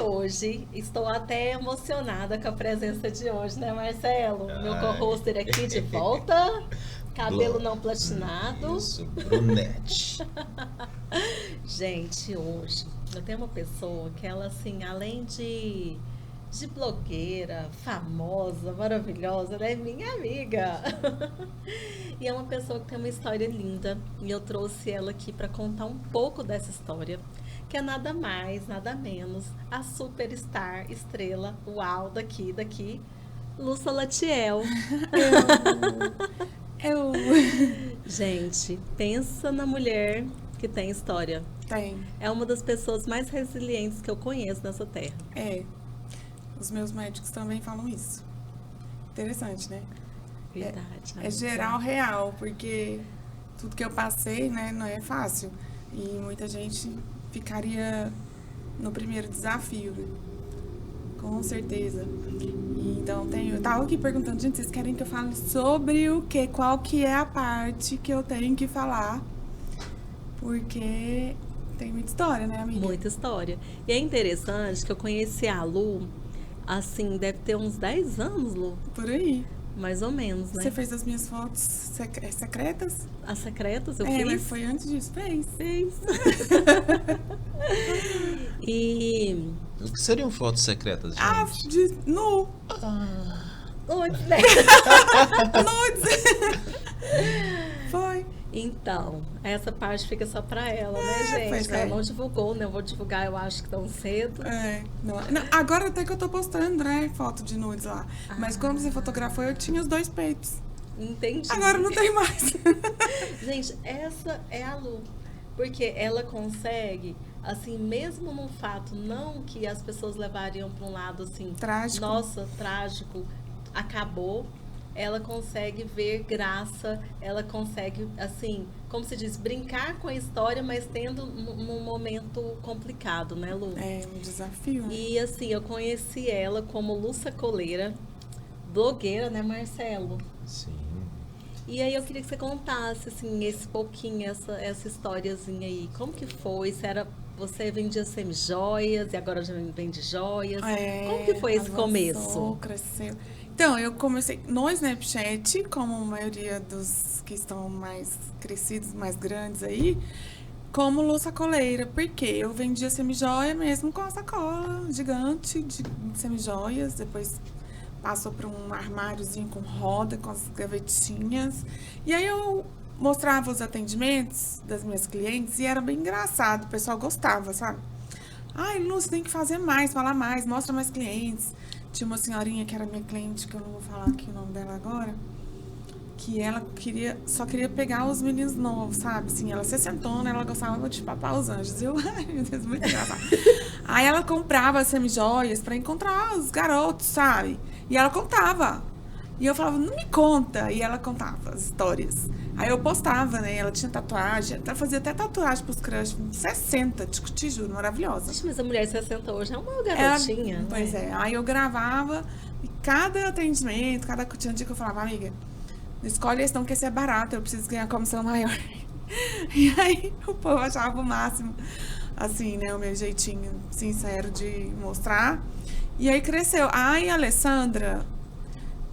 hoje estou até emocionada com a presença de hoje, né, Marcelo? Meu co-hoster aqui de volta, cabelo não platinado. Isso, brunete. Gente, hoje eu tenho uma pessoa que ela, assim, além de blogueira, famosa, maravilhosa, ela é minha amiga. E é uma pessoa que tem uma história linda. E eu trouxe ela aqui para contar um pouco dessa história, que é nada mais, nada menos a superstar, estrela, uau, daqui, Lu Salatiel. Eu. Gente, pensa na mulher que tem história. Tem. É uma das pessoas mais resilientes que eu conheço nessa terra. É. Os meus médicos também falam isso. Interessante, né? Verdade. É geral, real, porque tudo que eu passei, né, não é fácil. E muita gente ficaria no primeiro desafio, né? Com certeza. E então eu tava aqui perguntando, gente, vocês querem que eu fale sobre o quê? Qual que é a parte que eu tenho que falar? Porque tem muita história, né, amiga? Muita história. E é interessante que eu conheci a Lu, assim, deve ter uns 10 anos, Lu. Por aí. Mais ou menos, né? Você fez as minhas fotos secretas? As secretas eu Mas fiz? foi antes disso. Fez. E... O que seriam fotos secretas, gente? Nu. Nudes, né? Nudes. Foi. Então, essa parte fica só pra ela, né, gente? Pois Ela é. não divulgou, né? Eu vou divulgar, eu acho que tão cedo. Não, agora até que eu tô postando, né, foto de nudes lá. Mas quando você fotografou, eu tinha os 2 peitos. Entendi. Agora não tem mais. Gente, essa é a Lu. Porque ela consegue, assim, mesmo num fato não que as pessoas levariam para um lado assim, Trágico. nossa, trágico, acabou, ela consegue ver graça, ela consegue, assim, como se diz, brincar com a história, mas tendo num momento complicado, né, Lu? É um desafio. Né? E assim, eu conheci ela como Lu Sacoleira, blogueira, né, Marcelo? Sim. E aí eu queria que você contasse, assim, esse pouquinho, essa historiazinha aí. Como que foi? Se era, você vendia semi-joias e agora já vende joias. Como que foi esse avançou, começo? Cresceu. Então, eu comecei no Snapchat, como a maioria dos que estão mais crescidos, mais grandes aí, como Lu Sacoleira, porque eu vendia semi-joia mesmo com a sacola gigante de semi-joias, depois passou para um armáriozinho com roda, com as gavetinhas. E aí eu mostrava os atendimentos das minhas clientes e era bem engraçado, o pessoal gostava, sabe? Ai, Lu, você tem que fazer mais, falar mais, mostra mais clientes. Tinha uma senhorinha que era minha cliente, que eu não vou falar aqui o nome dela agora, que ela só queria pegar os meninos novos, sabe? Assim, ela se sentona, ela gostava de papar os anjos. Eu, ai, meu Deus, muito engraçado. Aí ela comprava semi-joias pra encontrar os garotos, sabe? E ela contava. E eu falava, não me conta. E ela contava as histórias. Aí eu postava, né? Ela tinha tatuagem. Ela fazia até tatuagem pros crush. 60, te juro, maravilhosa. Gente, mas a mulher de 60 hoje é uma garotinha, né? Pois é. Aí eu gravava. E cada atendimento, tinha um dia que eu falava, amiga, não escolhe esse não, que esse é barato. Eu preciso ganhar comissão maior. E aí o povo achava o máximo. Assim, né? O meu jeitinho sincero de mostrar. E aí cresceu. Ai, a Alessandra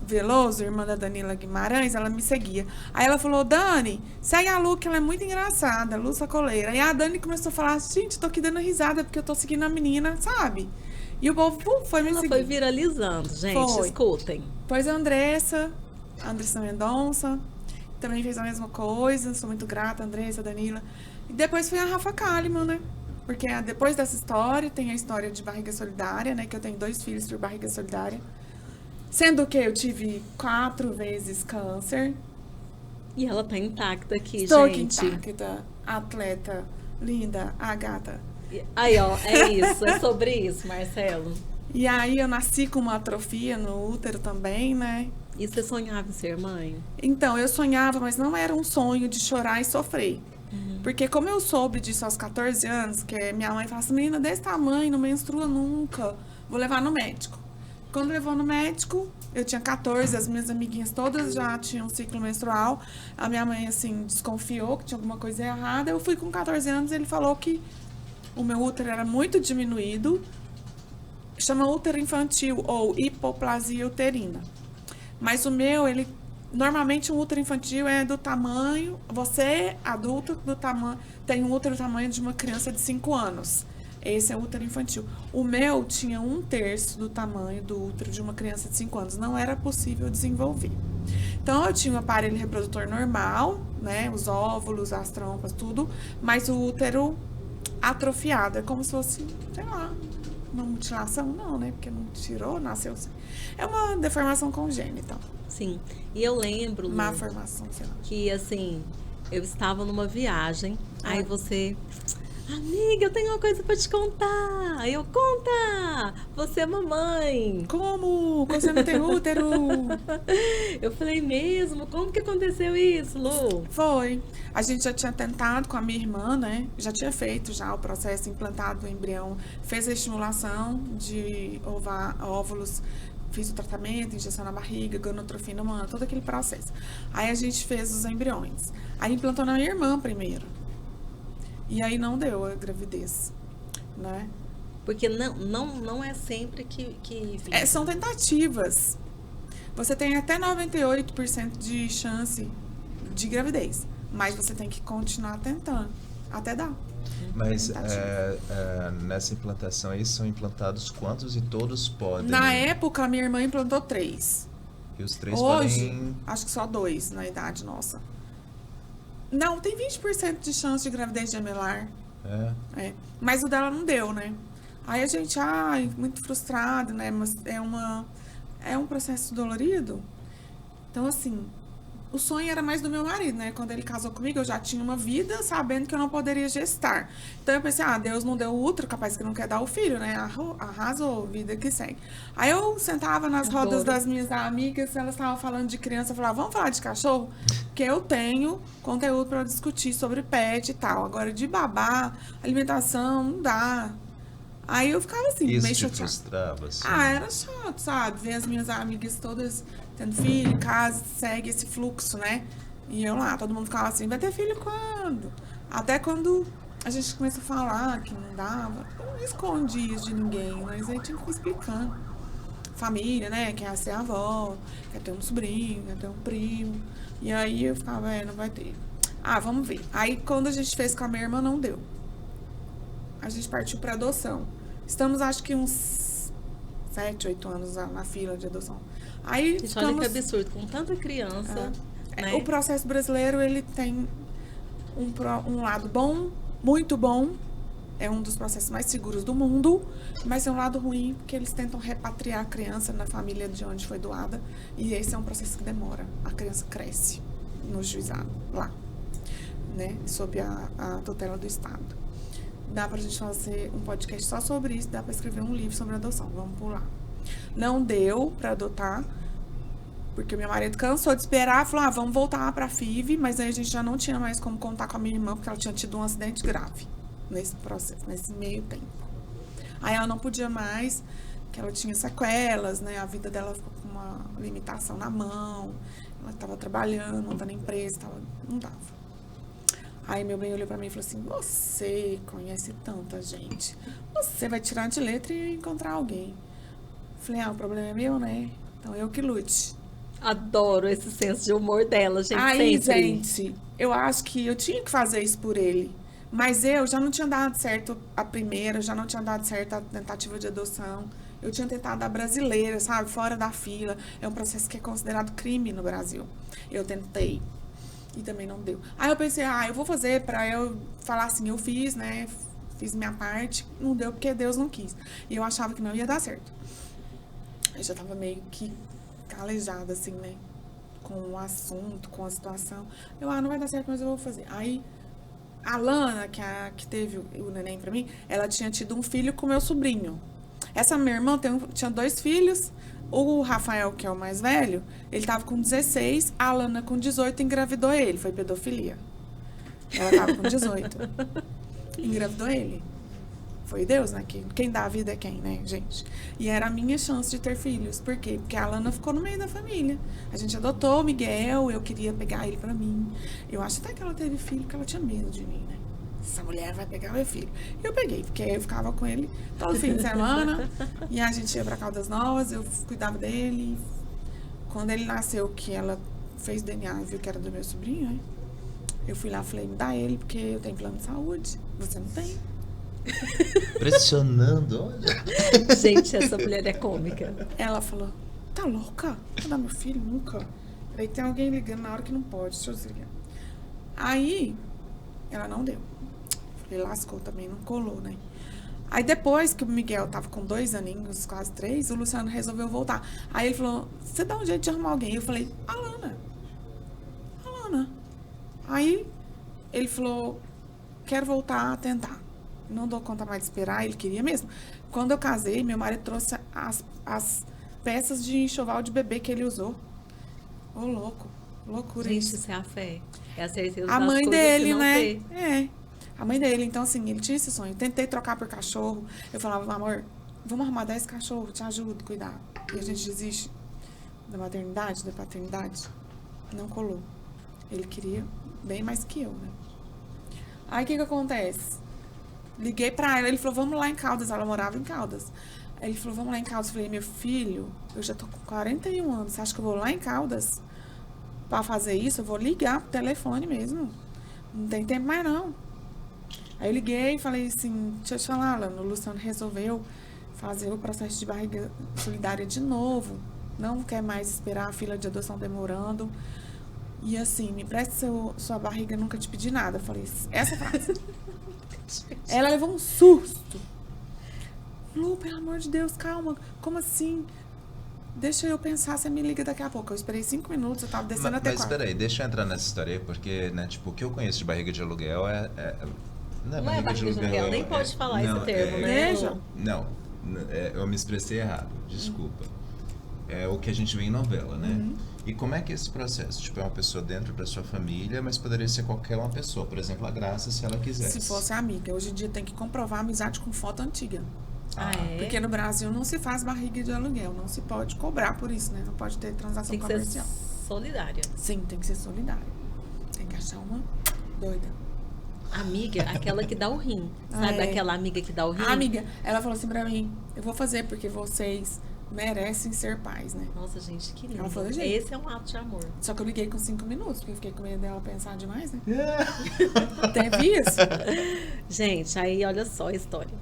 Veloso, irmã da Danila Guimarães, ela me seguia. Aí ela falou, Dani, segue a Lu, que ela é muito engraçada, Lu Sacoleira. E a Dani começou a falar, gente, tô aqui dando risada, porque eu tô seguindo a menina, sabe? E o povo foi me Ela seguir. foi viralizando, gente, Foi. escutem. Depois a Andressa Mendonça, também fez a mesma coisa, sou muito grata, Andressa, Danila. E depois foi a Rafa Kalimann, né? Porque depois dessa história, tem a história de barriga solidária, né? Que eu tenho 2 filhos por barriga solidária. Sendo que eu tive 4 vezes câncer. E ela tá intacta aqui, Estou gente. intacta, atleta, linda, a gata. Aí, ó, é isso, é sobre isso, Marcelo. E aí eu nasci com uma atrofia no útero também, né? E você sonhava em ser mãe? Então, eu sonhava, mas não era um sonho de chorar e sofrer. Porque como eu soube disso aos 14 anos, que minha mãe falava assim, menina desse tamanho, não menstrua nunca, vou levar no médico. Quando levou no médico, eu tinha 14, as minhas amiguinhas todas já tinham ciclo menstrual. A minha mãe, assim, desconfiou que tinha alguma coisa errada. Eu fui com 14 anos e ele falou que o meu útero era muito diminuído chama útero infantil ou hipoplasia uterina. Mas o meu, normalmente um útero infantil é do tamanho, você, adulto, tem um útero do tamanho de uma criança de 5 anos. Esse é o útero infantil. O meu tinha 1/3 do tamanho do útero de uma criança de 5 anos. Não era possível desenvolver. Então, eu tinha um aparelho reprodutor normal, né? Os óvulos, as trompas, tudo. Mas o útero atrofiado. É como se fosse, sei lá, uma mutilação. Não, né? Porque não tirou, nasceu assim. É uma deformação congênita. Sim. E eu lembro, Lu, Má formação, sei lá. que assim, eu estava numa viagem, aí você... Amiga, eu tenho uma coisa pra te contar. Aí eu, conta! Você é mamãe. Como? Você não tem útero? Eu falei mesmo? Como que aconteceu isso, Lu? Foi. A gente já tinha tentado com a minha irmã, né? Já tinha feito já o processo, implantado o embrião. Fez a estimulação de óvulos. Fiz o tratamento, injeção na barriga, gonotrofina humana, todo aquele processo. Aí a gente fez os embriões. Aí implantou na minha irmã primeiro. E aí não deu a gravidez, né? Porque não é sempre que São tentativas. Você tem até 98% de chance de gravidez. Mas você tem que continuar tentando, até dar. Mas nessa implantação aí são implantados quantos e todos podem? Na época, a minha irmã implantou 3. E os 3 Hoje, podem... acho que só 2 na idade nossa. Não, tem 20% de chance de gravidez gemelar. É. Mas o dela não deu, né? Aí a gente, muito frustrado, né? Mas é um processo dolorido. Então, assim, o sonho era mais do meu marido, né? Quando ele casou comigo, eu já tinha uma vida sabendo que eu não poderia gestar. Então eu pensei, Deus não deu o útero, capaz que não quer dar o filho, né? Arrasou, vida que segue. Aí eu sentava nas rodas das minhas amigas, elas estavam falando de criança, eu falava, vamos falar de cachorro? Porque eu tenho conteúdo para discutir sobre pet e tal. Agora, de babá, alimentação, não dá. Aí eu ficava assim, Isso meio te chateada. frustrava, assim. Era chato, sabe? Ver as minhas amigas todas tendo filho, casa, segue esse fluxo, né? E eu lá, todo mundo ficava assim, vai ter filho quando? Até quando a gente começou a falar que não dava, eu não escondia isso de ninguém, mas aí tinha que ir explicando. Família, né? Quer ser avó, quer ter um sobrinho, quer ter um primo. E aí eu ficava, não vai ter. Vamos ver. Aí quando a gente fez com a minha irmã, não deu. A gente partiu para adoção. Estamos, acho que uns 7, 8 anos na fila de adoção. Aí gente, olha que absurdo, com tanta criança. Né? O processo brasileiro, ele tem um lado bom, muito bom. É um dos processos mais seguros do mundo. Mas tem um lado ruim, porque eles tentam repatriar a criança na família de onde foi doada. E esse é um processo que demora. A criança cresce no juizado, lá. Né? Sob a tutela do Estado. Dá pra gente fazer um podcast só sobre isso, dá pra escrever um livro sobre adoção, vamos pular. Não deu pra adotar, porque meu marido cansou de esperar, falou, vamos voltar pra FIV, mas aí a gente já não tinha mais como contar com a minha irmã, porque ela tinha tido um acidente grave nesse processo, nesse meio tempo. Aí ela não podia mais, que ela tinha sequelas, né, a vida dela ficou com uma limitação na mão, ela tava trabalhando, montando empresa, não dava. Aí meu bem olhou pra mim e falou assim, você conhece tanta gente, você vai tirar de letra e encontrar alguém. Falei, o problema é meu, né? Então eu que lute. Adoro esse senso de humor dela, gente. Aí, sempre. gente, eu acho que eu tinha que fazer isso por ele. Mas eu já não tinha dado certo a primeira, já não tinha dado certo a tentativa de adoção. Eu tinha tentado a brasileira, sabe? Fora da fila. É um processo que é considerado crime no Brasil. Eu tentei. E também não deu. Aí eu pensei, eu vou fazer pra eu falar assim, eu fiz, né? Fiz minha parte. Não deu porque Deus não quis. E eu achava que não ia dar certo. Eu já tava meio que calejada, assim, né? Com o assunto, com a situação. Eu, não vai dar certo, mas eu vou fazer. Aí, a Lana, que teve o neném pra mim, ela tinha tido um filho com meu sobrinho. Essa minha irmã tinha 2 filhos. O Rafael, que é o mais velho, ele tava com 16, a Alana com 18 engravidou ele, foi pedofilia. Ela tava com 18. Engravidou ele. Foi Deus, né? Quem dá a vida é quem, né, gente? E era a minha chance de ter filhos. Por quê? Porque a Alana ficou no meio da família. A gente adotou o Miguel, eu queria pegar ele pra mim. Eu acho até que ela teve filho porque ela tinha medo de mim, né? essa mulher vai pegar meu filho. E eu peguei, porque eu ficava com ele todo fim de semana. E a gente ia pra Caldas Novas, eu cuidava dele. Quando ele nasceu, que ela fez DNA e viu que era do meu sobrinho, né? Eu fui lá e falei, me dá ele, porque eu tenho plano de saúde. Você não tem. Pressionando, olha. Gente, essa mulher é cômica. Ela falou, tá louca? Vou dar meu filho? Nunca. Aí tem alguém ligando na hora que não pode, deixa eu desligar. Aí, ela não deu. Falei, lascou também, não colou, né? Aí depois que o Miguel tava com 2 aninhos, quase 3, o Luciano resolveu voltar. Aí ele falou, você dá um jeito de arrumar alguém? Eu falei, Alana. Aí ele falou, quero voltar a tentar. Não dou conta mais de esperar, ele queria mesmo. Quando eu casei, meu marido trouxe as peças de enxoval de bebê que ele usou. Ô, louco. Loucura Gente, isso. isso é a fé. É a certeza A das mãe coisas dele, que não né? vê. É. A mãe dele. Então, assim, ele tinha esse sonho. Tentei trocar por cachorro. Eu falava, amor, vamos arrumar 10 cachorros, te ajudo a cuidar. E a gente desiste da maternidade, da paternidade. Não colou. Ele queria bem mais que eu, né? Aí, o que acontece? Liguei pra ela, ele falou, vamos lá em Caldas. Ela morava em Caldas. Aí ele falou, vamos lá em Caldas. Eu falei, meu filho, eu já tô com 41 anos. Você acha que eu vou lá em Caldas pra fazer isso? Eu vou ligar pro telefone mesmo. Não tem tempo mais, não. Aí eu liguei e falei assim, deixa eu te falar, Alana, o Luciano resolveu fazer o processo de barriga solidária de novo. Não quer mais esperar a fila de adoção demorando. E assim, me preste sua barriga, nunca te pedi nada. Eu falei, essa frase. Ela levou um susto. Lu, pelo amor de Deus, calma. Como assim? Deixa eu pensar, você me liga daqui a pouco. Eu esperei 5 minutos, eu tava descendo até Mas 4. espera aí, deixa eu entrar nessa história aí, porque, né, tipo, o que eu conheço de barriga de aluguel não é Não é barriga de aluguel, nem pode falar esse termo, né? Veja. Não, eu me expressei errado, desculpa. É o que a gente vê em novela, né? E como é que é esse processo? Tipo, é uma pessoa dentro da sua família, mas poderia ser qualquer uma pessoa. Por exemplo, a Graça, se ela quisesse. Se fosse amiga. Hoje em dia tem que comprovar a amizade com foto antiga. Ah, é? Porque no Brasil não se faz barriga de aluguel. Não se pode cobrar por isso, né? Não pode ter transação Tem que ser comercial. solidária. Sim, tem que ser solidário. Tem que achar uma doida. Amiga, aquela que dá o rim. Sabe É. aquela amiga que dá o rim? A amiga, ela falou assim pra mim, eu vou fazer porque vocês merecem ser pais, né? Nossa, gente, que lindo. Ela falou, gente. Esse é um ato de amor. Só que eu liguei com 5 minutos, porque eu fiquei com medo dela pensar demais, né? Teve isso? Gente, aí olha só a história.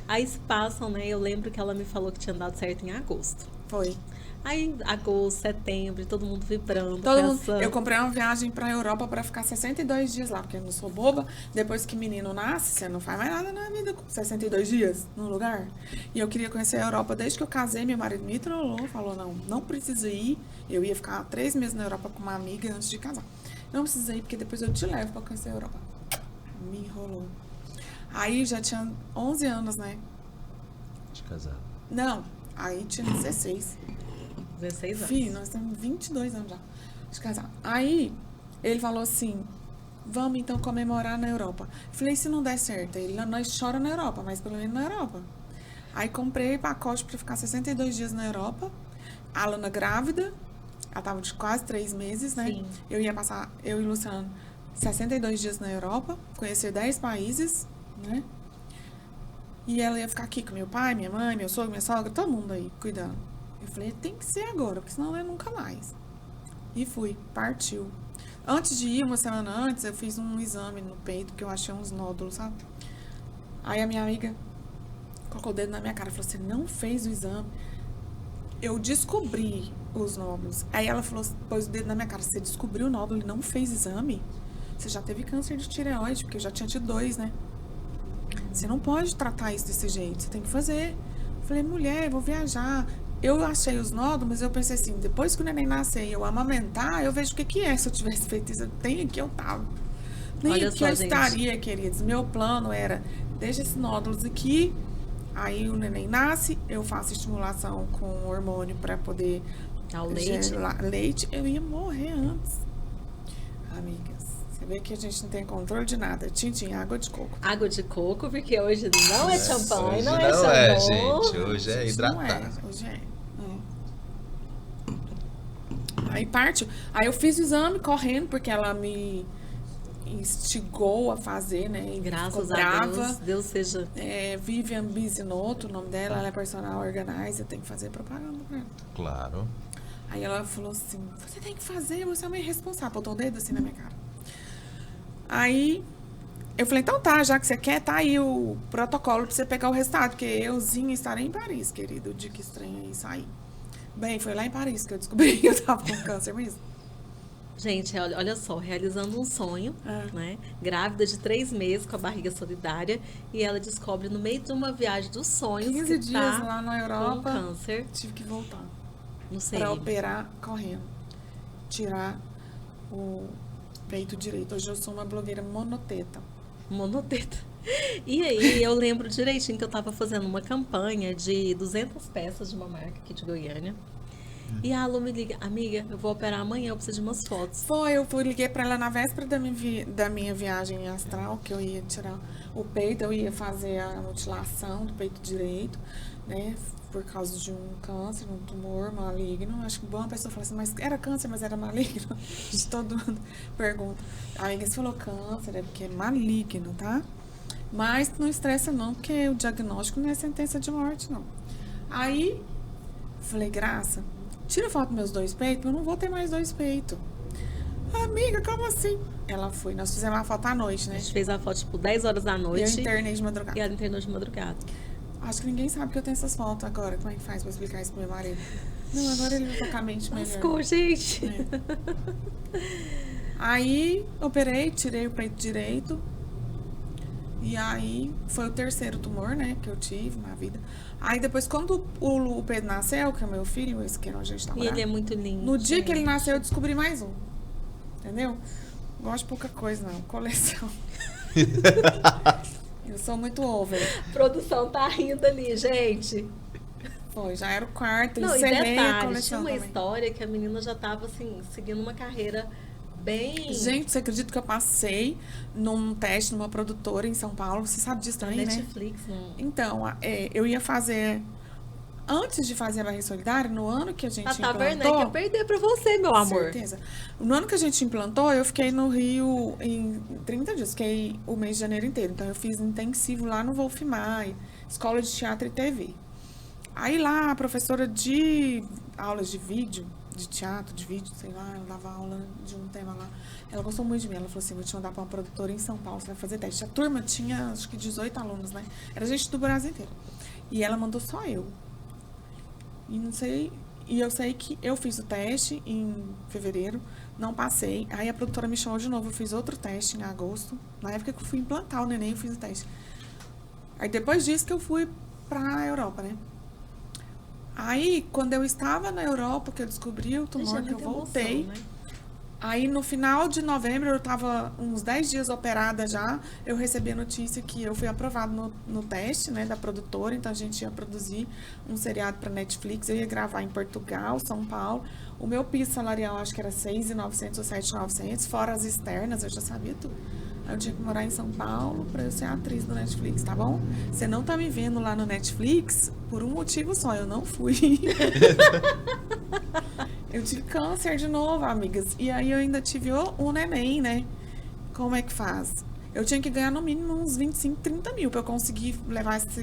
Aí se passam, né? Eu lembro que ela me falou que tinha dado certo em agosto. Foi. Aí, agosto, setembro, todo mundo vibrando. Todo mundo, pensando. eu comprei uma viagem pra Europa pra ficar 62 dias lá, porque eu não sou boba. Depois que menino nasce, você não faz mais nada na vida com 62 dias num lugar. E eu queria conhecer a Europa desde que eu casei. Meu marido me trollou, falou: não precisa ir. Eu ia ficar 3 meses na Europa com uma amiga antes de casar. Não precisa ir, porque depois eu te levo pra conhecer a Europa. Me enrolou. Aí já tinha 11 anos, né? De casado. Não, aí tinha 16. 16 anos. Fih, nós temos 22 anos já de casar. Aí, ele falou assim, vamos então comemorar na Europa. Falei, se não der certo, nós choramos na Europa, mas pelo menos na Europa. Aí comprei pacote pra ficar 62 dias na Europa. A Alana grávida, ela tava de quase 3 meses, né? Sim. Eu ia passar, eu e o Luciano, 62 dias na Europa, conhecer 10 países, né? E ela ia ficar aqui com meu pai, minha mãe, meu sogro, minha sogra, todo mundo aí cuidando. Eu falei, tem que ser agora, porque senão é nunca mais. E fui, partiu. Antes de ir, uma semana antes, eu fiz um exame no peito, que eu achei uns nódulos, sabe? Aí a minha amiga colocou o dedo na minha cara e falou, você não fez o exame? Eu descobri os nódulos. Aí ela falou, pôs o dedo na minha cara, você descobriu o nódulo e não fez exame? Você já teve câncer de tireoide, porque eu já tinha tido 2, né? Você não pode tratar isso desse jeito, você tem que fazer. Eu falei, mulher, eu vou viajar. Eu achei os nódulos, mas eu pensei assim, depois que o neném nascer e eu amamentar, eu vejo o que é. Se eu tivesse feito isso, nem aqui eu tava. Nem Olha aqui só, eu gente. estaria, queridos. Meu plano era, deixa esses nódulos aqui, aí o neném nasce, eu faço estimulação com hormônio para poder Dá o leite. gerar leite. Eu ia morrer antes. Amigas, você vê que a gente não tem controle de nada. Tintim, água de coco. Água de coco, porque hoje não é champanhe, Hoje não é não é, shampoo. gente. Hoje é Gente, não hidratado. hoje é. Aí partiu. Aí eu fiz o exame correndo, porque ela me instigou a fazer, né? E Graças ficou a brava. Deus seja. Vivian Bizinoto, o nome dela, ela é personal organizer, tem que fazer propaganda pra ela. Claro. Aí ela falou assim, você tem que fazer, você é uma irresponsável. Botou o dedo assim na minha cara. Aí eu falei, então tá, já que você quer, tá aí o protocolo pra você pegar o resultado, porque euzinha estarei em Paris, querido, o dia que estranho aí sair. Bem, foi lá em Paris que eu descobri que eu tava com câncer mesmo. Gente, olha só, realizando um sonho, É. né? Grávida de 3 meses com a barriga solidária. E ela descobre no meio de uma viagem dos sonhos 15 que dias tá lá na com Europa, câncer. tive que voltar Não sei. pra operar correndo. Tirar o peito direito. Hoje eu sou uma blogueira monoteta. Monoteta. E aí, eu lembro direitinho que eu tava fazendo uma campanha de 200 peças de uma marca aqui de Goiânia. E a Lu me liga, amiga, eu vou operar amanhã, eu preciso de umas fotos. Liguei pra ela na véspera da minha viagem astral, que eu ia tirar o peito, eu ia fazer a mutilação do peito direito, né? Por causa de um câncer, um tumor maligno. Acho que uma pessoa fala assim, mas era câncer, mas era maligno? Todo mundo pergunta. A amiga, você falou câncer, é porque é maligno, tá? Mas não estressa não, porque o diagnóstico não é sentença de morte, não. Aí, falei, Graça, tira foto dos meus 2 peitos, eu não vou ter mais 2 peitos. Amiga, como assim? Ela foi, nós fizemos uma foto à noite, A né? gente fez a foto, tipo, 10 horas da E eu noite. internei de madrugada. E ela internou de madrugada. Acho que ninguém sabe que eu tenho essas fotos agora. Como é que faz pra explicar isso pro meu marido? Não, agora ele vai tocar a mente melhor. Lascou, gente. Aí, operei, tirei o peito direito. E aí, foi o 3º tumor, né, que eu tive na vida. Aí, depois, quando o Pedro nasceu, que é o meu filho, esse que a gente tá E ele é muito lindo. no dia que ele gente. nasceu, eu descobri mais um. Entendeu? Gosto de pouca coisa, não. Coleção. Eu sou muito over. A produção tá rindo ali, gente. Foi, já era o 4º, Não, e encerrei a detalhe, tinha coleção uma também. história que a menina já tava, assim, seguindo uma carreira bem... Gente, você acredita que eu passei num teste numa produtora em São Paulo? Você sabe disso na também, né? Netflix, não... Então, eu ia fazer... Antes de fazer a Barriga Solidária, no ano que a gente Tata Werneck implantou... ia perder pra você, meu amor. Certeza. No ano que a gente implantou, eu fiquei no Rio em 30 dias. Fiquei o mês de janeiro inteiro. Então, eu fiz intensivo lá no Wolf Maia, Escola de Teatro e TV. Aí lá, a professora de aulas de vídeo, de teatro, de vídeo, sei lá, ela dava aula de um tema lá. Ela gostou muito de mim. Ela falou assim, vou te mandar pra uma produtora em São Paulo, você vai fazer teste. A turma tinha, acho que 18 alunos, né? Era gente do Brasil inteiro. E ela mandou só eu. E não sei... E eu sei que eu fiz o teste em fevereiro, não passei. Aí a produtora me chamou de novo, eu fiz outro teste em agosto. Na época que eu fui implantar o neném, eu fiz o teste. Aí depois disso que eu fui pra Europa, né? Aí, quando eu estava na Europa, que eu descobri o tumor, Gente, é que eu muita voltei. emoção, né? Aí, no final de novembro, eu estava uns 10 dias operada já. Eu recebi a notícia que eu fui aprovada no teste, né, da produtora. Então, a gente ia produzir um seriado para Netflix. Eu ia gravar em Portugal, São Paulo. O meu piso salarial, acho que era 6.900 ou 7.900. Fora as externas, eu já sabia tudo. Aí eu tinha que morar em São Paulo para eu ser atriz do Netflix, tá bom? Você não tá me vendo lá no Netflix por um motivo só, eu não fui. Eu tive câncer de novo, amigas. E aí eu ainda tive o neném, né? Como é que faz? Eu tinha que ganhar no mínimo uns 25, 30 mil pra eu conseguir levar essa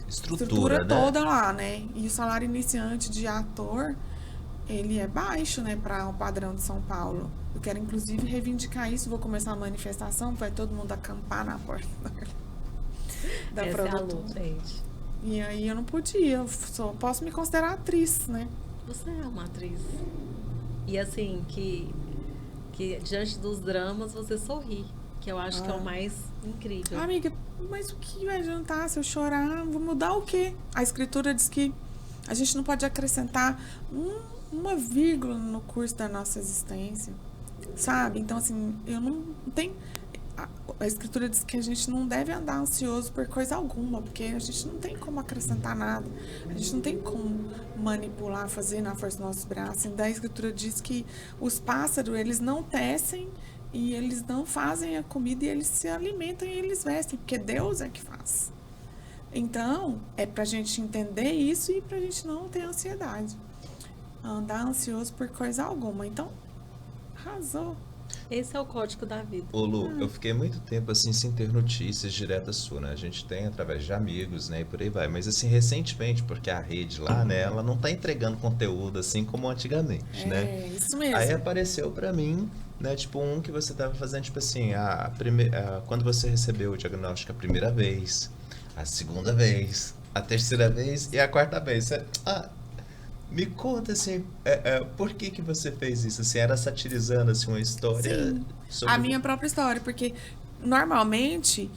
estrutura né? toda lá, né? E o salário iniciante de ator, ele é baixo, né? Para o padrão de São Paulo. Eu quero, inclusive, reivindicar isso. Vou começar a manifestação, vai todo mundo acampar na porta da Essa é a produtora. Lu, gente. E aí eu não podia, eu só posso me considerar atriz, né? Você é uma atriz. E assim, que diante dos dramas você sorri. Que eu acho que é o mais incrível. Amiga, mas o que vai adiantar se eu chorar? Vou mudar o quê? A escritura diz que a gente não pode acrescentar uma vírgula no curso da nossa existência, sabe? Então, assim, eu não tenho... A escritura diz que a gente não deve andar ansioso por coisa alguma, porque a gente não tem como acrescentar nada, a gente não tem como manipular, fazer na força dos nossos braços. Então, a escritura diz que os pássaros, eles não tecem e eles não fazem a comida e eles se alimentam e eles vestem, porque Deus é que faz. Então, é pra gente entender isso e pra gente não ter ansiedade. Andar ansioso por coisa alguma. Então, arrasou. Esse é o código da vida. Ô Lu, eu fiquei muito tempo assim sem ter notícias diretas suas, né? A gente tem através de amigos, né? E por aí vai. Mas assim, recentemente, porque a rede lá, né? Ela não tá entregando conteúdo assim como antigamente, né? É, isso mesmo. Aí apareceu pra mim, né? Tipo, um que você tava fazendo, tipo assim, quando você recebeu o diagnóstico a primeira vez, a segunda vez, a terceira vez e a quarta vez. Me conta assim, por que que você fez isso? Assim, era satirizando assim uma história Sim, sobre a minha própria história, porque normalmente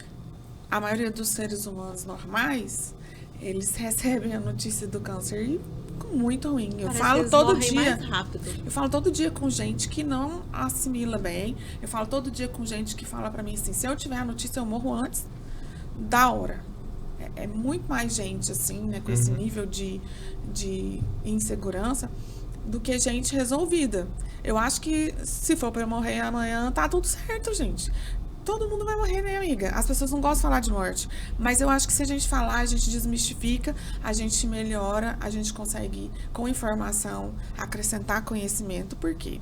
a maioria dos seres humanos normais, eles recebem a notícia do câncer e ficam muito ruim. Eu Parece que falo eles todo morrem dia. mais rápido. Eu falo todo dia com gente que não assimila bem. Eu falo todo dia com gente que fala pra mim assim, se eu tiver a notícia, eu morro antes da hora. É muito mais gente, assim, né, com esse nível de insegurança do que gente resolvida. Eu acho que se for pra eu morrer amanhã, tá tudo certo, gente. Todo mundo vai morrer, né, amiga? As pessoas não gostam de falar de morte. Mas eu acho que se a gente falar, a gente desmistifica, a gente melhora, a gente consegue, com informação, acrescentar conhecimento, porque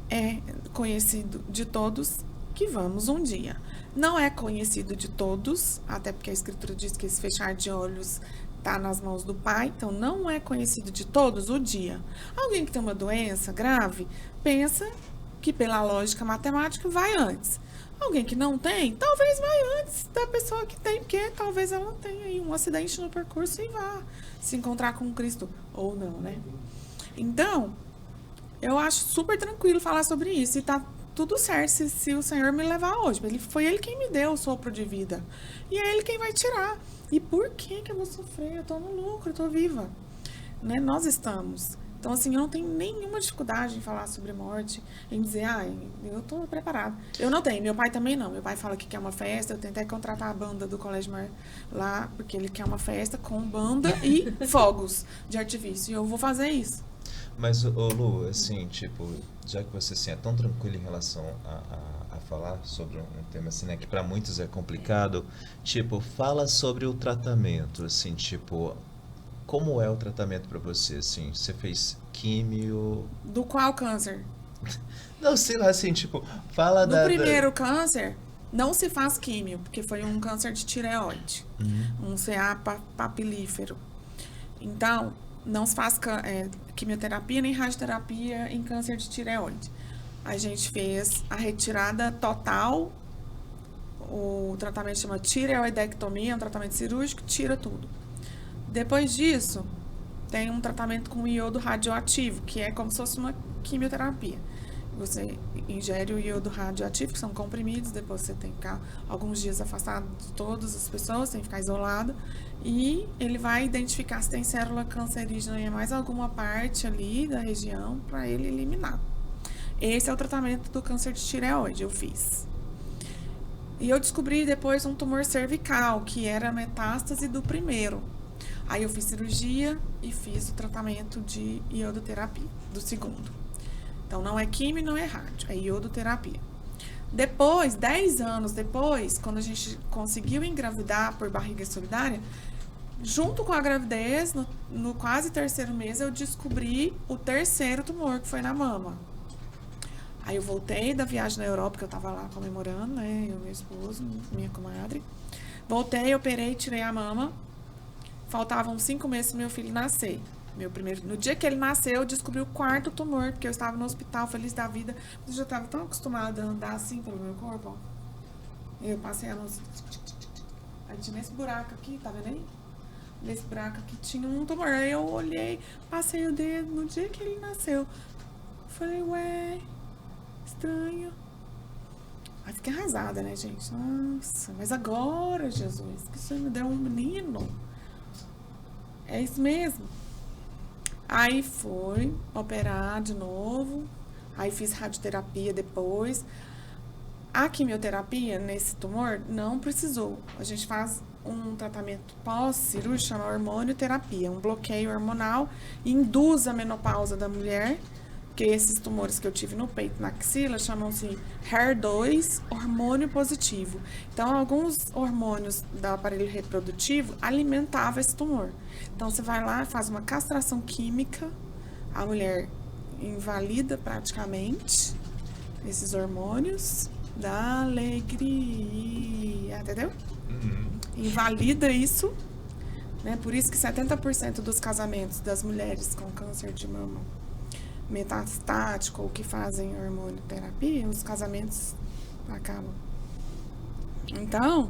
é conhecido de todos que vamos um dia. Não é conhecido de todos, até porque a Escritura diz que esse fechar de olhos está nas mãos do Pai, então não é conhecido de todos o dia. Alguém que tem uma doença grave, pensa que pela lógica matemática vai antes. Alguém que não tem, talvez vai antes da pessoa que tem, porque talvez ela tenha aí um acidente no percurso e vá se encontrar com Cristo, ou não, né? Então, eu acho super tranquilo falar sobre isso, e tá tudo certo se o Senhor me levar hoje. Foi Ele quem me deu o sopro de vida. E é Ele quem vai tirar. E por que eu vou sofrer? Eu tô no lucro, eu tô viva. Né? Nós estamos. Então, assim, eu não tenho nenhuma dificuldade em falar sobre morte, em dizer, eu tô preparada. Eu não tenho, meu pai também não. Meu pai fala que quer uma festa, eu tentei contratar a banda do Colégio Mar lá, porque ele quer uma festa com banda e fogos de artifício. E eu vou fazer isso. Mas, ô Lu, assim, tipo, já que você assim, é tão tranquilo em relação a falar sobre um tema assim, né, que para muitos é complicado, tipo, fala sobre o tratamento, assim, tipo, como é o tratamento para você, assim? Você fez químio? Do qual câncer? Não, sei lá, assim, tipo, fala No primeiro câncer, não se faz químio, porque foi um câncer de tireoide, um CA papilífero. Então, não se faz quimioterapia nem radioterapia em câncer de tireoide. A gente fez a retirada total, o tratamento chama tireoidectomia, é um tratamento cirúrgico, tira tudo. Depois disso, tem um tratamento com iodo radioativo, que é como se fosse uma quimioterapia. Você ingere o iodo radioativo, que são comprimidos, depois você tem que ficar alguns dias afastado de todas as pessoas, tem que ficar isolado, e ele vai identificar se tem célula cancerígena em mais alguma parte ali da região para ele eliminar. Esse é o tratamento do câncer de tireoide, eu fiz. E eu descobri depois um tumor cervical, que era metástase do primeiro. Aí eu fiz cirurgia e fiz o tratamento de iodoterapia, do segundo. Então, não é químio, não é rádio, é iodoterapia. Depois, 10 anos depois, quando a gente conseguiu engravidar por barriga solidária, junto com a gravidez, no quase terceiro mês, eu descobri o terceiro tumor, que foi na mama. Aí eu voltei da viagem na Europa, que eu tava lá comemorando, né, eu, meu esposo, minha comadre. Voltei, operei, tirei a mama. Faltavam 5 meses pro meu filho nascer. No dia que ele nasceu, eu descobri o quarto tumor, porque eu estava no hospital, feliz da vida. Mas eu já estava tão acostumada a andar assim pelo meu corpo, ó. Eu passei a mão assim. Aí tinha nesse buraco aqui, tá vendo aí? Nesse buraco aqui tinha um tumor. Aí eu olhei, passei o dedo no dia que ele nasceu. Falei, ué, estranho. Aí fiquei arrasada, né, gente? Nossa, mas agora, Jesus, que o Senhor me deu um menino. É isso mesmo. Aí fui operar de novo. Aí fiz radioterapia depois. A quimioterapia nesse tumor não precisou. A gente faz um tratamento pós-cirúrgico, chama hormonioterapia. Um bloqueio hormonal, induz a menopausa da mulher. Porque esses tumores que eu tive no peito, na axila, chamam-se HER2, hormônio positivo. Então, alguns hormônios do aparelho reprodutivo alimentavam esse tumor. Então, você vai lá, faz uma castração química, a mulher invalida praticamente, esses hormônios da alegria, entendeu? Invalida isso, né? Por isso que 70% dos casamentos das mulheres com câncer de mama metastático ou que fazem hormonioterapia, os casamentos acabam. Então,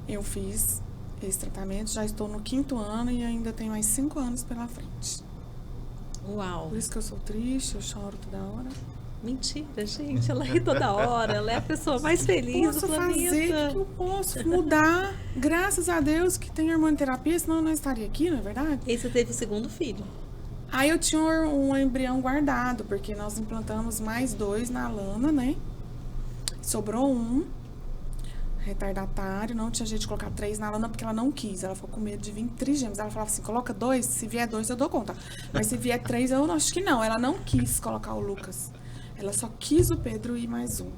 eu fiz esse tratamento, já estou no 5º ano e ainda tenho mais 5 anos pela frente. Uau. Por isso que eu sou triste, eu choro toda hora. Mentira, gente. Ela ri toda hora. Ela é a pessoa mais feliz do Posso fazer, o planeta. que eu posso mudar? Graças a Deus que tem hormonioterapia, senão eu não estaria aqui, não é verdade? E você teve o 2º filho. Aí eu tinha um embrião guardado, porque nós implantamos mais 2 na Lana, né? Sobrou um, retardatário, não tinha jeito de colocar 3 na Lana, porque ela não quis. Ela ficou com medo de vir trigêmeos. Ela falava assim, coloca 2, se vier 2 eu dou conta. Mas se vier 3, eu acho que não. Ela não quis colocar o Lucas. Ela só quis o Pedro e mais um.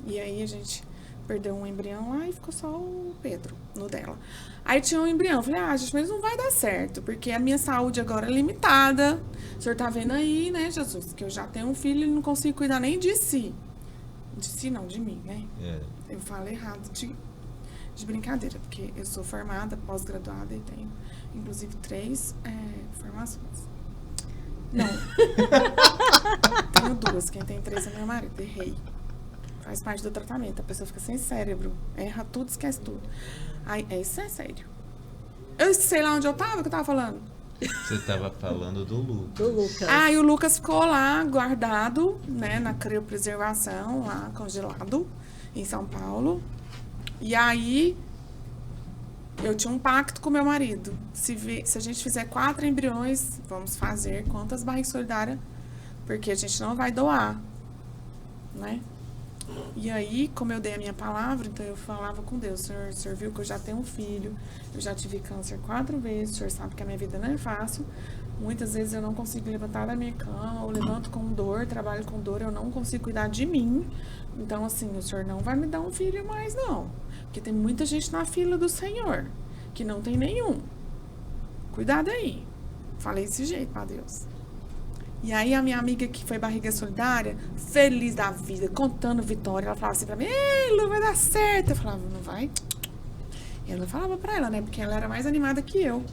E aí a gente perdeu um embrião lá e ficou só o Pedro no dela. Aí tinha um embrião. Falei, gente, mas não vai dar certo, porque a minha saúde agora é limitada. O senhor tá vendo aí, né, Jesus, que eu já tenho um filho e não consigo cuidar nem de si. De si não, de mim, né? Eu falo errado de brincadeira, porque eu sou formada, pós-graduada e tenho, inclusive, 3 formações. Não. Tenho 2. Quem tem 3 é meu marido. Errei. Faz parte do tratamento. A pessoa fica sem cérebro. Erra tudo, esquece tudo. Aí, isso é sério. Eu sei lá onde eu tava, que eu tava falando. Você tava falando do Lucas. Do Lucas. E o Lucas ficou lá, guardado, né, na criopreservação, lá, congelado, em São Paulo. E aí, eu tinha um pacto com meu marido. Se a gente fizer 4 embriões, vamos fazer quantas barrigas solidárias, porque a gente não vai doar, né? E aí, como eu dei a minha palavra, então eu falava com Deus, o senhor viu que eu já tenho um filho, eu já tive câncer 4 vezes, o senhor sabe que a minha vida não é fácil, muitas vezes eu não consigo levantar da minha cama, eu levanto com dor, trabalho com dor, eu não consigo cuidar de mim, então assim, o senhor não vai me dar um filho mais não, porque tem muita gente na fila do Senhor, que não tem nenhum, cuidado aí, falei desse jeito pra Deus. E aí a minha amiga que foi barriga solidária, feliz da vida, contando vitória, ela falava assim pra mim, ei, Lu, vai dar certo. Eu falava, não vai? E eu não falava pra ela, né? Porque ela era mais animada que eu.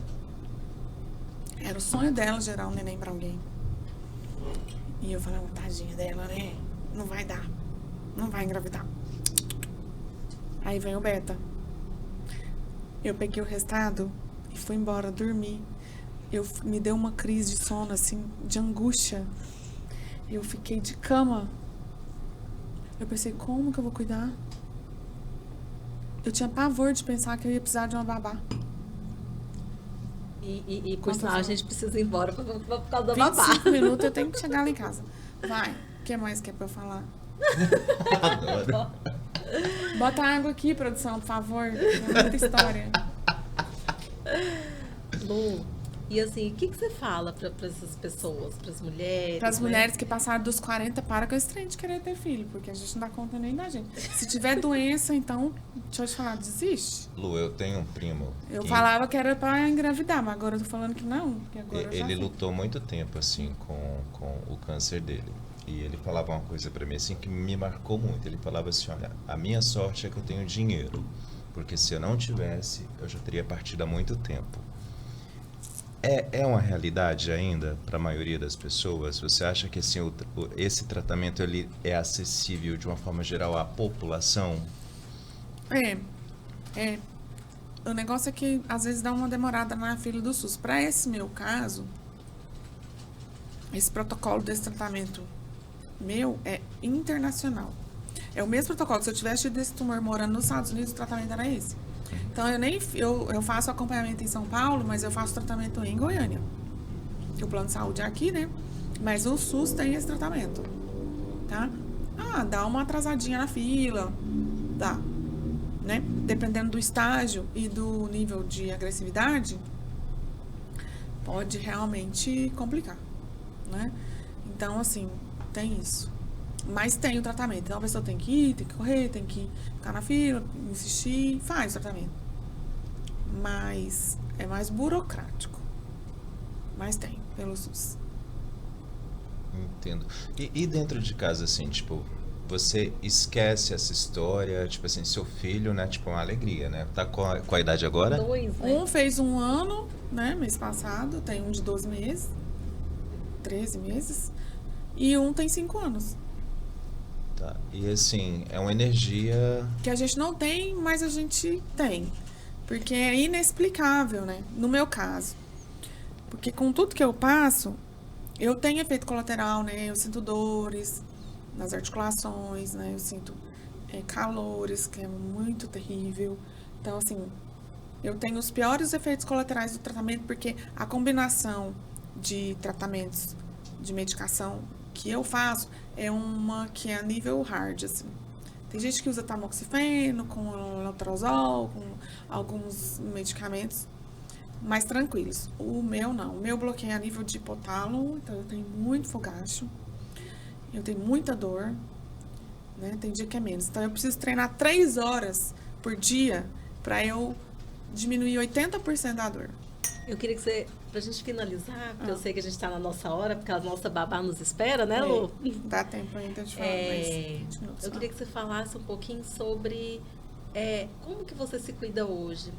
Era o sonho dela gerar um neném pra alguém. E eu falava, tadinha dela, né? Não vai dar. Não vai engravidar. Aí vem o beta. Eu peguei o resultado e fui embora dormir. Me deu uma crise de sono, assim, de angústia. Eu fiquei de cama. Eu pensei, como que eu vou cuidar? Eu tinha pavor de pensar que eu ia precisar de uma babá. E por sinal, a gente precisa ir embora por causa da babá. 25 minutos eu tenho que chegar lá em casa. Vai, o que mais que é pra eu falar? Adoro. Bota água aqui, produção, por favor. Tem muita história. Lu, e assim, o que você fala para essas pessoas, para as mulheres? Para as né? mulheres que passaram dos 40, para com esse trem de querer ter filho, porque a gente não dá conta nem da gente. Se tiver doença, então, deixa eu te falar, desiste. Lu, eu tenho um primo. Eu falava que era para engravidar, mas agora eu tô falando que não. Que agora eu já Ele sei. lutou muito tempo, assim, com o câncer dele. E ele falava uma coisa pra mim, assim, que me marcou muito. Ele falava assim, olha, a minha sorte é que eu tenho dinheiro. Porque se eu não tivesse, eu já teria partido há muito tempo. É uma realidade ainda para a maioria das pessoas? Você acha que assim, esse tratamento ele é acessível de uma forma geral à população? É. O negócio é que às vezes dá uma demorada na fila do SUS. Para esse meu caso, esse protocolo desse tratamento meu é internacional. É o mesmo protocolo. Se eu tivesse tido esse tumor morando nos Estados Unidos, o tratamento era esse. Então, eu faço acompanhamento em São Paulo, mas eu faço tratamento em Goiânia. Que o plano de saúde é aqui, né? Mas o SUS tem esse tratamento, tá? Dá uma atrasadinha na fila, dá, né? Dependendo do estágio e do nível de agressividade, pode realmente complicar, né? Então, assim, tem isso. Mas tem o tratamento. Então a pessoa tem que ir, tem que correr, tem que ficar na fila, insistir, faz o tratamento. Mas é mais burocrático. Mas tem, pelo SUS. Entendo. E dentro de casa, assim, tipo, você esquece essa história, tipo assim, seu filho, né, tipo, é uma alegria, né? Tá com a idade agora? 2, né? Um fez 1 ano, né, mês passado, tem um de 12 meses, 13 meses, e um tem 5 anos. Tá. E assim, é uma energia. Que a gente não tem, mas a gente tem. Porque é inexplicável, né? No meu caso. Porque com tudo que eu passo, eu tenho efeito colateral, né? Eu sinto dores nas articulações, né? Eu sinto calores, que é muito terrível. Então, assim, eu tenho os piores efeitos colaterais do tratamento, porque a combinação de tratamentos de medicação que eu faço é uma que é a nível hard, assim. Tem gente que usa tamoxifeno, com letrozol, com alguns medicamentos mais tranquilos. O meu não. O meu bloqueia a nível de hipotálamo, então eu tenho muito fogacho, eu tenho muita dor, né? Tem dia que é menos. Então eu preciso treinar 3 horas por dia para eu diminuir 80% da dor. Eu queria que você, pra gente finalizar, porque eu sei que a gente tá na nossa hora, porque a nossa babá nos espera, né, Lu? Dá tempo ainda de falar mais 20 minutos. Eu queria que você falasse um pouquinho sobre como que você se cuida hoje,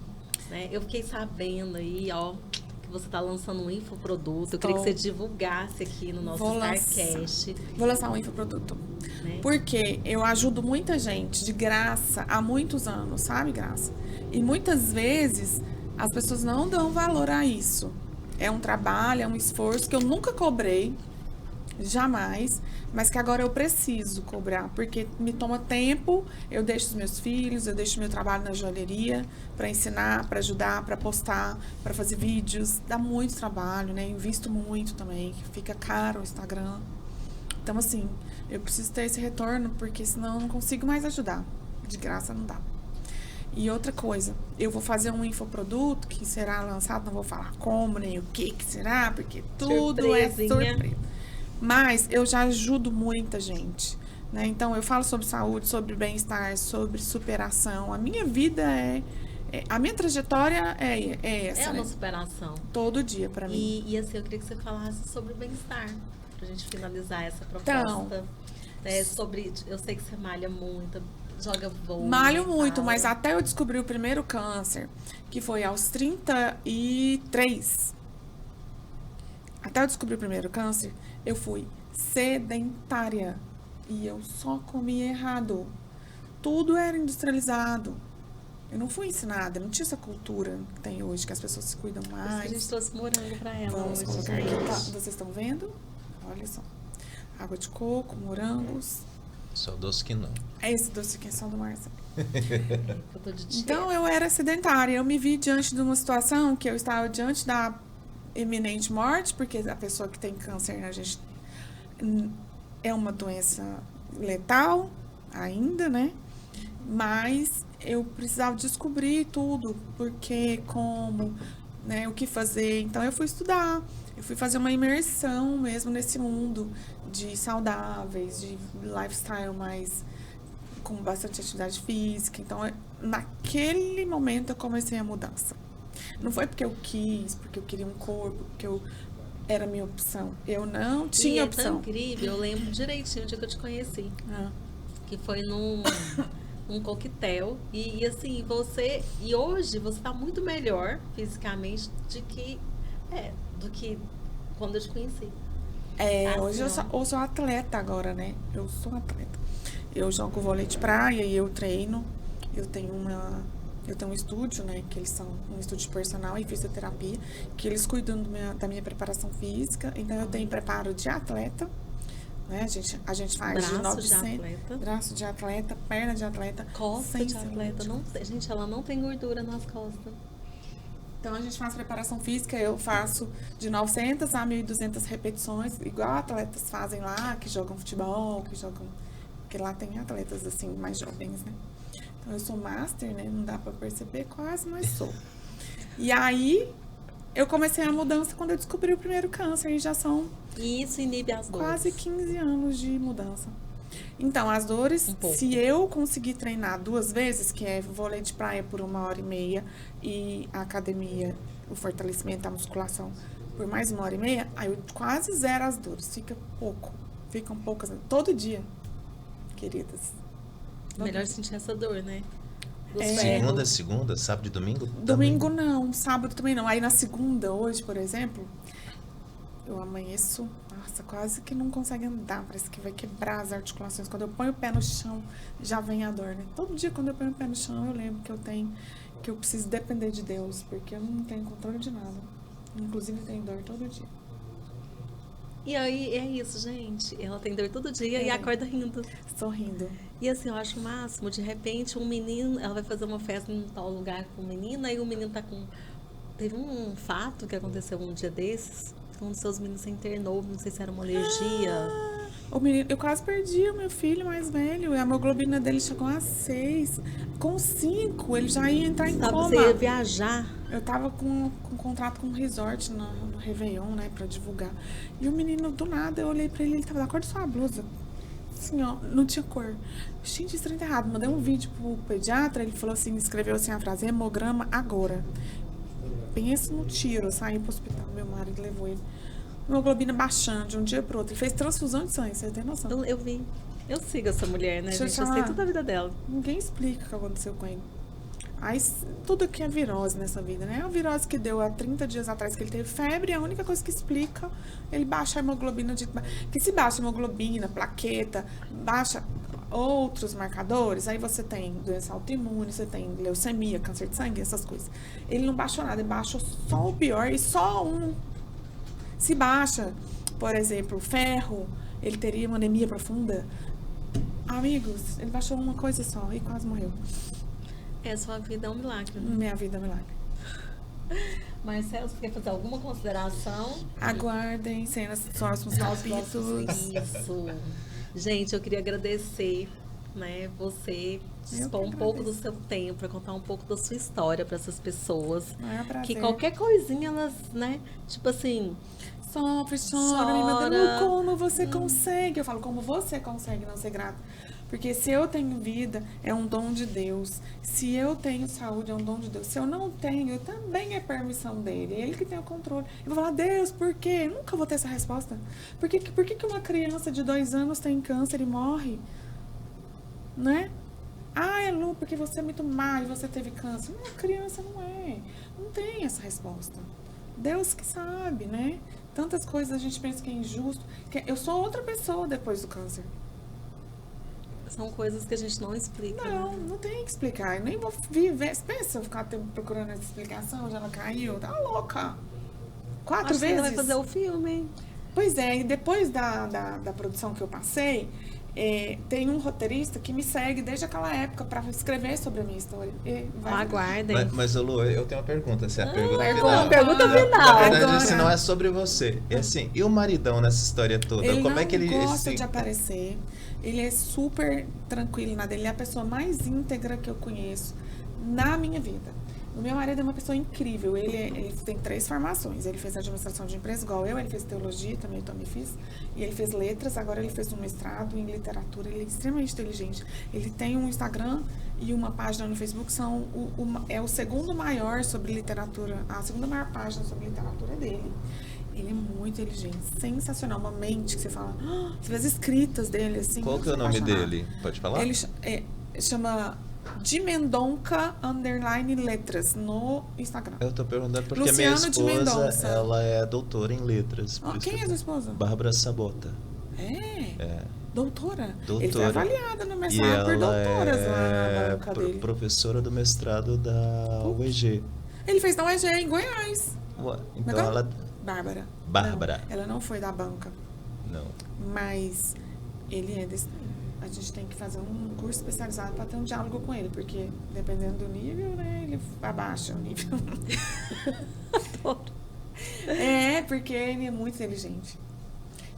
né? Eu fiquei sabendo aí, ó, que você tá lançando um infoproduto. Eu queria que você divulgasse aqui no nosso StarCast. Vou lançar um infoproduto. Né? Porque eu ajudo muita gente de graça há muitos anos, sabe, Graça? E muitas vezes as pessoas não dão valor a isso. É um trabalho, é um esforço que eu nunca cobrei, jamais, mas que agora eu preciso cobrar, porque me toma tempo, eu deixo os meus filhos, eu deixo meu trabalho na joalheria para ensinar, para ajudar, para postar, para fazer vídeos, dá muito trabalho, né? Invisto muito também, fica caro o Instagram. Então, assim, eu preciso ter esse retorno, porque senão eu não consigo mais ajudar. De graça não dá. E outra coisa, eu vou fazer um infoproduto que será lançado, não vou falar como, nem o que será, porque tudo é surpresa. Mas eu já ajudo muita gente, né? Então, eu falo sobre saúde, sobre bem-estar, sobre superação. A minha vida a minha trajetória é essa, É uma né? superação. Todo dia, pra mim. E assim, eu queria que você falasse sobre o bem-estar, pra gente finalizar essa proposta. Então, eu sei que você malha muito, joga vôlei. Malho muito, fala. mas até eu descobrir o primeiro câncer, que foi aos 33. Até eu descobrir o primeiro câncer, eu fui sedentária. E eu só comia errado. Tudo era industrializado. Eu não fui ensinada, não tinha essa cultura que tem hoje, que as pessoas se cuidam Por isso que a mais. gente trouxe morango pra ela Vamos hoje, colocar gente. aqui, tá? Vocês estão vendo? Olha só. Água de coco, morangos. Só doce que não. É esse doce aqui, é só do Marcelo. Eu tô de dieta. Então, eu era sedentária. Eu me vi diante de uma situação que eu estava diante da iminente morte, porque a pessoa que tem câncer, a gente é uma doença letal ainda, né? Mas eu precisava descobrir tudo, porque, como, né, o que fazer. Então, eu fui estudar. Eu fui fazer uma imersão mesmo nesse mundo de saudáveis, de lifestyle mais com bastante atividade física. Então, naquele momento eu comecei a mudança. Não foi porque eu quis, porque eu queria um corpo, porque era a minha opção. Eu não tinha e é opção. tão incrível, eu lembro direitinho o dia que eu te conheci. Que foi num coquetel. E assim, e hoje você tá muito melhor fisicamente do que quando eu te conheci. Hoje eu sou atleta agora, né? Eu sou atleta. Eu jogo vôlei de praia e eu treino. Eu tenho um estúdio, né? Que eles são um estúdio personal e fisioterapia, que eles cuidam da minha preparação física. Então eu tenho preparo de atleta, né? A gente faz de 900, braço de atleta, perna de atleta, costa de atleta. Gente, ela não tem gordura nas costas. Então, a gente faz preparação física, eu faço de 900 a 1.200 repetições, igual atletas fazem lá, que jogam futebol, porque lá tem atletas, assim, mais jovens, né? Então, eu sou master, né? Não dá pra perceber quase, mas sou. E aí, eu comecei a mudança quando eu descobri o primeiro câncer, e já são E isso inibe as dores. quase 15 anos de mudança. Então, as dores, se eu conseguir treinar 2 vezes, que é vôlei de praia por 1h30 e a academia, o fortalecimento, a musculação por mais 1h30, aí eu quase zero as dores. Ficam poucas, todo dia. queridas. Melhor sentir essa dor, né? Dos É. ferros. Segunda, sábado e domingo? Domingo não, sábado também não. Aí na segunda, hoje, por exemplo, eu amanheço, nossa, quase que não consegue andar, parece que vai quebrar as articulações. Quando eu ponho o pé no chão, já vem a dor, né? Todo dia quando eu ponho o pé no chão, eu lembro que eu preciso depender de Deus, porque eu não tenho controle de nada. Inclusive, tenho dor todo dia. E aí é isso, gente. Ela tem dor todo dia e É. acorda rindo. Sorrindo. E assim, eu acho o máximo. De repente, um menino, ela vai fazer uma festa em tal lugar com o menino, aí o menino tá com. Teve um fato que aconteceu um dia desses, um dos seus meninos se internou, não sei se era uma alergia. O menino, eu quase perdi o meu filho mais velho. A hemoglobina dele chegou a 6. Com 5, ele já ia entrar em Sabe, coma. você ia viajar. Eu tava com um contrato com um resort no Réveillon, né, pra divulgar. E o menino, do nada, eu olhei pra ele tava da cor de sua blusa. Assim, ó, não tinha cor. Gente, isso tá errado. Mandei um vídeo pro pediatra, ele falou assim, escreveu assim a frase, hemograma agora. Pensa no tiro, eu saí pro hospital, meu marido levou ele. Hemoglobina baixando de um dia pro outro. Ele fez transfusão de sangue, você tem noção? Eu vi. Eu sigo essa mulher, né, Deixa eu gente? Eu sei falar. tudo da vida dela. Ninguém explica o que aconteceu com ele. Aí, tudo aqui é virose nessa vida, né? A virose que deu há 30 dias atrás que ele teve febre, a única coisa que explica ele baixa a hemoglobina de. Que se baixa a hemoglobina, plaqueta, baixa outros marcadores, aí você tem doença autoimune, você tem leucemia, câncer de sangue, essas coisas. Ele não baixou nada, ele baixou só o pior e só um. Se baixa, por exemplo, ferro, ele teria uma anemia profunda. Amigos, ele baixou uma coisa só e quase morreu. Sua vida é um milagre. Né? Minha vida é um milagre. Marcelo, você quer fazer alguma consideração? Aguardem cenas dos próximos capítulos. Isso. Gente, eu queria agradecer, né, você dispor um pouco do seu tempo para contar um pouco da sua história para essas pessoas. Maior prazer. Que qualquer coisinha elas, né, tipo assim, Sofre, chora, me manda, Chora. como você consegue? Eu falo, como você consegue não ser grata? Porque se eu tenho vida, é um dom de Deus. Se eu tenho saúde, é um dom de Deus. Se eu não tenho, também é permissão dele. É ele que tem o controle. Eu vou falar, Deus, por quê? Eu nunca vou ter essa resposta. Por que uma criança de 2 anos tem câncer e morre? Né? Ah, é Lu, porque você é muito má e você teve câncer. Não, criança não é. Não tem essa resposta. Deus que sabe, né? Tantas coisas a gente pensa que é injusto. Eu sou outra pessoa depois do câncer. são coisas que a gente não explica. Não, né? não tem que explicar. Eu nem vou viver. Pensa eu ficar procurando essa explicação, já ela caiu. Tá louca. 4 Acho que vezes. ainda vai fazer o filme, hein? Pois é, e depois da produção que eu passei, tem um roteirista que me segue desde aquela época para escrever sobre a minha história. E vai- Aguardem. Mas, Lu, eu tenho uma pergunta. Essa é a pergunta pergunta. final. Pergunta Na final. verdade, Agora. assim, não é sobre você. É assim, e o maridão nessa história toda? Ele Como não é que ele... gosta assim, de aparecer. Ele é super tranquilo na dele. Ele é a pessoa mais íntegra que eu conheço na minha vida. O meu marido é uma pessoa incrível. Ele tem 3 formações. Ele fez administração de empresa igual eu. Ele fez teologia, também eu também fiz. E ele fez letras. Agora ele fez um mestrado em literatura. Ele é extremamente inteligente. Ele tem um Instagram e uma página no Facebook. É o segundo maior sobre literatura. A segunda maior página sobre literatura é dele. Ele é muito inteligente, sensacional. Uma mente que você fala. Você vê as escritas dele, assim. Qual que é o nome apaixonado. dele? Pode falar? Ele chama de Mendonca _letras no Instagram. Eu tô perguntando porque Luciano minha de esposa, Mendonça. ela é doutora em letras. por Ah, isso quem que é eu- sua esposa? Bárbara Sabota. É? Doutora? Ele foi Doutora. avaliada no E mestrado por ela doutoras lá na é banca dele. professora do mestrado da UEG. Ele fez na UEG em Goiás. Ué, então Legal? ela... Bárbara. Bárbara. Não, ela não foi da banca, Não. mas ele é desse. A gente tem que fazer um curso especializado para ter um diálogo com ele, porque dependendo do nível, né, ele abaixa o nível. Porque ele é muito inteligente.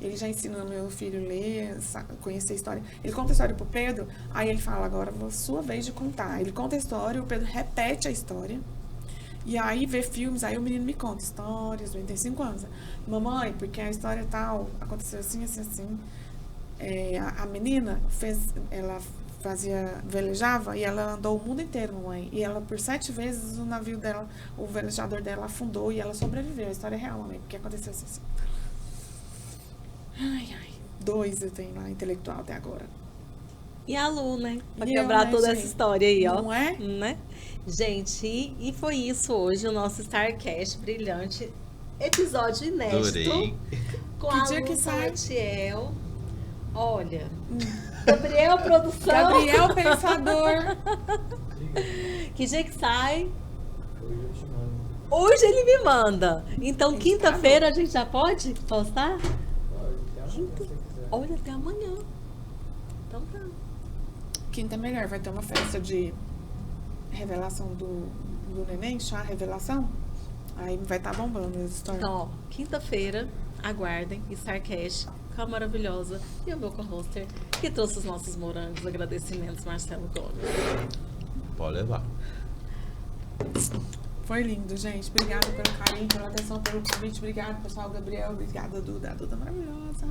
Ele já ensinou meu filho a ler, conhecer a história. Ele conta a história pro Pedro, aí ele fala, agora é a sua vez de contar. Ele conta a história, o Pedro repete a história. E aí vê filmes, aí o menino me conta histórias, ele tem 5 anos. Mamãe, porque a história tal, aconteceu assim, assim, assim. A menina velejava e ela andou o mundo inteiro, mamãe. E ela, por 7 vezes, o navio dela, o velejador dela afundou e ela sobreviveu. A história é real, mamãe, porque aconteceu assim, assim. Ai, ai. 2 eu tenho lá, intelectual até agora. E a Lu, né? Pra E eu, quebrar né, toda gente? essa história aí, ó. Não é? Né? Gente, e foi isso hoje, o nosso Starcast brilhante. Episódio inédito. Adorei. Com Que a dia Lu que sai? Salatiel. Olha, Gabriel Produção. Gabriel Pensador. Que dia que sai? Hoje ele me manda. Então, Gente, quinta-feira a gente já pode postar? Quinta. Olha, até amanhã. Então tá. Quinta é melhor, vai ter uma festa de revelação do neném, chá revelação. Aí vai estar bombando as histórias. Então, ó, quinta-feira, aguardem, Starcast, com a maravilhosa e o meu co-hoster, que trouxe os nossos morangos. Agradecimentos, Marcelo Gomes. Pode levar. Foi lindo, gente. Obrigada pelo carinho, pela atenção, pelo convite. Obrigada, pessoal. Gabriel, obrigada, Duda. A Duda maravilhosa.